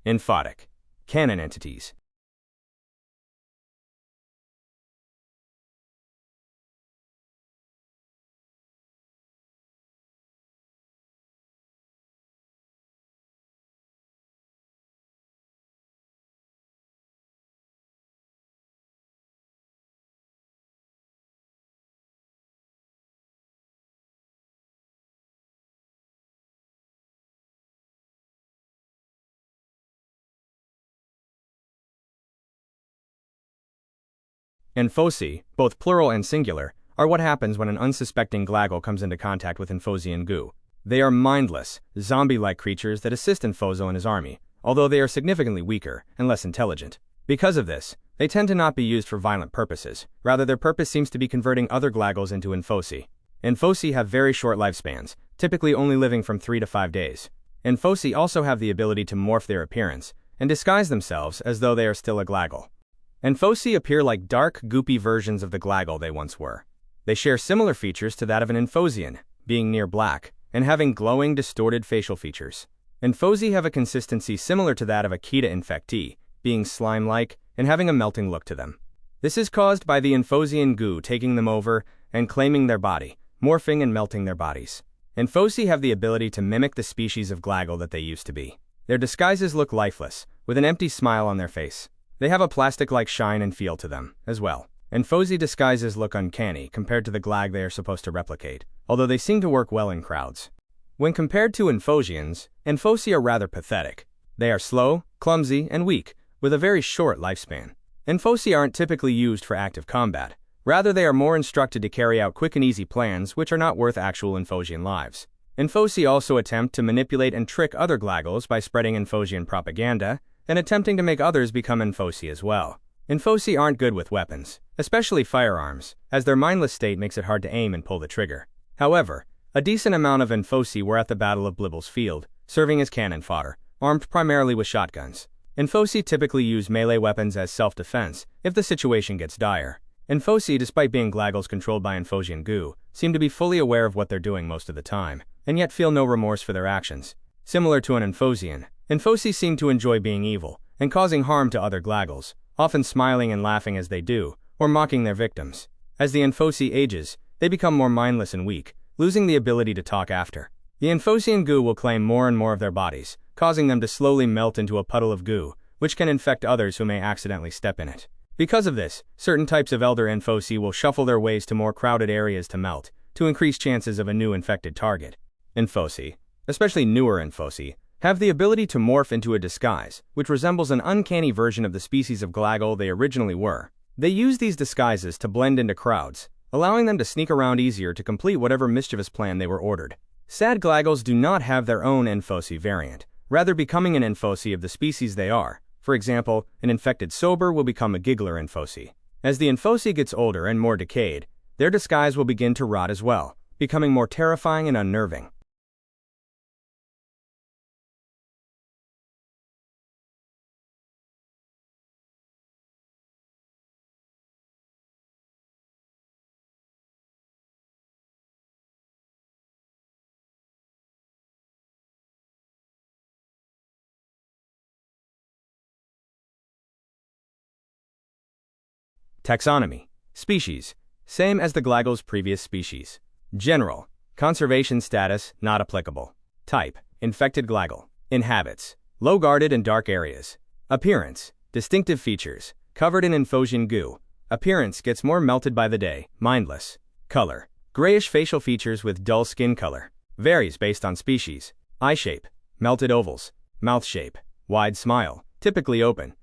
Enphotic. Canon entities. Enfosi, both plural and singular, are what happens when an unsuspecting glaggle comes into contact with Enfosian goo. They are mindless, zombie-like creatures that assist Enfoso and his army, although they are significantly weaker and less intelligent. Because of this, they tend to not be used for violent purposes. Rather, their purpose seems to be converting other glaggles into Enfosi. Enfosi have very short lifespans, typically only living from 3 to 5 days. Enfosi also have the ability to morph their appearance and disguise themselves as though they are still a glaggle. Enfosi appear like dark, goopy versions of the glaggle they once were. They share similar features to that of an Enfosian, being near black, and having glowing, distorted facial features. Enfosi have a consistency similar to that of a Kita infectee, being slime-like and having a melting look to them. This is caused by the Enfosian goo taking them over and claiming their body, morphing and melting their bodies. Enfosi have the ability to mimic the species of glaggle that they used to be. Their disguises look lifeless, with an empty smile on their face. They have a plastic-like shine and feel to them, as well. Enfosi disguises look uncanny compared to the glag they are supposed to replicate, although they seem to work well in crowds. When compared to Enfosians, Enfosi are rather pathetic. They are slow, clumsy, and weak, with a very short lifespan. Enfosi aren't typically used for active combat. Rather, they are more instructed to carry out quick and easy plans which are not worth actual Enfosian lives. Enfosi also attempt to manipulate and trick other glaggles by spreading Enfosian propaganda, and attempting to make others become Enfosi as well. Enfosi aren't good with weapons, especially firearms, as their mindless state makes it hard to aim and pull the trigger. However, a decent amount of Enfosi were at the Battle of Blibble's Field, serving as cannon fodder, armed primarily with shotguns. Enfosi typically use melee weapons as self-defense if the situation gets dire. Enfosi, despite being glaggles controlled by Enfosian goo, seem to be fully aware of what they're doing most of the time, and yet feel no remorse for their actions. Similar to an Enfosian, Enfosi seem to enjoy being evil and causing harm to other glaggles, often smiling and laughing as they do, or mocking their victims. As the Enfosi ages, they become more mindless and weak, losing the ability to talk after. The Enfosian goo will claim more and more of their bodies, causing them to slowly melt into a puddle of goo, which can infect others who may accidentally step in it. Because of this, certain types of elder Enfosi will shuffle their ways to more crowded areas to melt, to increase chances of a new infected target. Enfosi, especially newer Enfosi, have the ability to morph into a disguise, which resembles an uncanny version of the species of glaggle they originally were. They use these disguises to blend into crowds, allowing them to sneak around easier to complete whatever mischievous plan they were ordered. Sad glaggles do not have their own Enfosi variant, rather becoming an Enfosi of the species they are. For example, an infected sober will become a giggler Enfosi. As the Enfosi gets older and more decayed, their disguise will begin to rot as well, becoming more terrifying and unnerving. Taxonomy. Species. Same as the glaggle's previous species. General. Conservation status, not applicable. Type. Infected glaggle. Inhabits. Low-guarded and dark areas. Appearance. Distinctive features. Covered in Enfosian goo. Appearance gets more melted by the day. Mindless. Color. Grayish facial features with dull skin color. Varies based on species. Eye shape. Melted ovals. Mouth shape. Wide smile. Typically open.